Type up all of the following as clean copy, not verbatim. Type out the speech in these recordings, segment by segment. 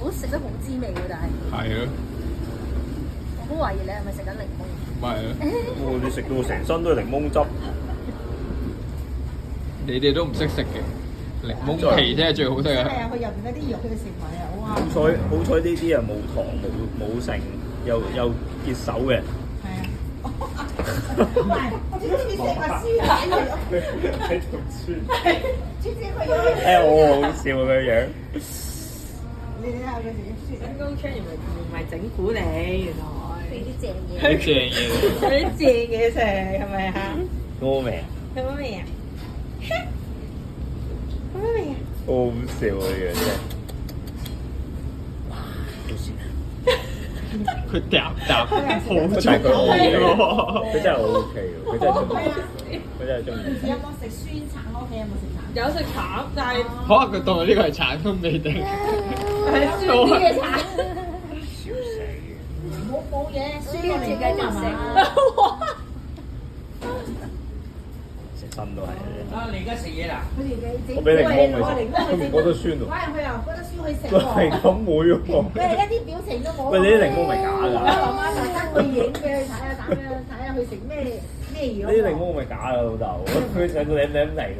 好食得好滋味喎，但係係咯，我好懷疑你係咪食緊檸檬？咪係咯，你食到成身都係檸檬汁，你哋都唔識食嘅，檸檬皮先係最好食嘅。係啊，佢入邊嗰啲肉佢食埋啊，哇！好彩呢啲啊冇糖冇剩，又結手嘅。係啊。唔係，我點知食個書啊？喺度穿。知佢有。我好笑佢樣。你睇下佢自己書。新高槍唔係整蠱你，原來俾啲正嘢。啲正嘢，有啲正嘢食係咪啊？我明。有乜味啊？有乜味啊？好好笑啊！呢樣真係。哇！好笑。佢嗒嗒好佢中意喎。佢真係好 OK 喎，佢真係中意，佢真係中意。有冇食酸橙？我屋企有冇食橙？有食橙，但係可能佢當呢個係橙都未定。係酸啲嘅橙。笑死嘅。冇嘢，酸呢個自己就食。成身都係。啊！你而家食嘢啦？佢哋自己我俾檸檬攞佢食，檸檬佢唔覺得酸喎。反而佢又覺得酸去食佢係喎。咁會喎。佢係一啲表情都冇。喂，你啲檸檬咪假我㗎？阿媽特登去影俾佢睇下，睇下佢食咩樣。呢啲檸檬咪假㗎，老豆。佢成個舐嚟㗎。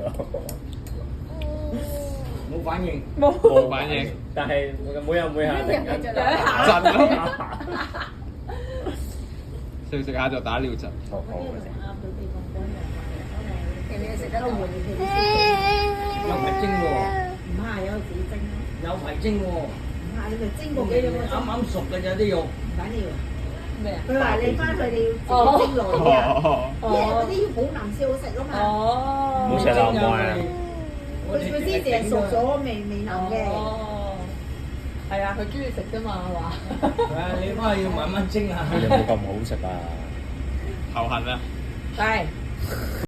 冇反應。冇反應，但係每日突然間震咯，食食下就打尿震。好好嘅。其實你食得都悶。有排蒸喎，唔係有自己蒸咯，有排蒸喎，唔係你咪蒸過幾兩個鐘，啱啱熟嘅咋啲肉。唔緊要。咩啊？佢話你翻去你要自己蒸耐啲啊，哦，因為嗰啲好腍先好食啊嘛。哦。冇食得唔愛啊！佢之前係熟咗未腍嘅。哦。係啊，佢中意食啫嘛，話。係啊，你翻去要慢慢蒸啊。你有冇咁好食啊？頭痕啊！係。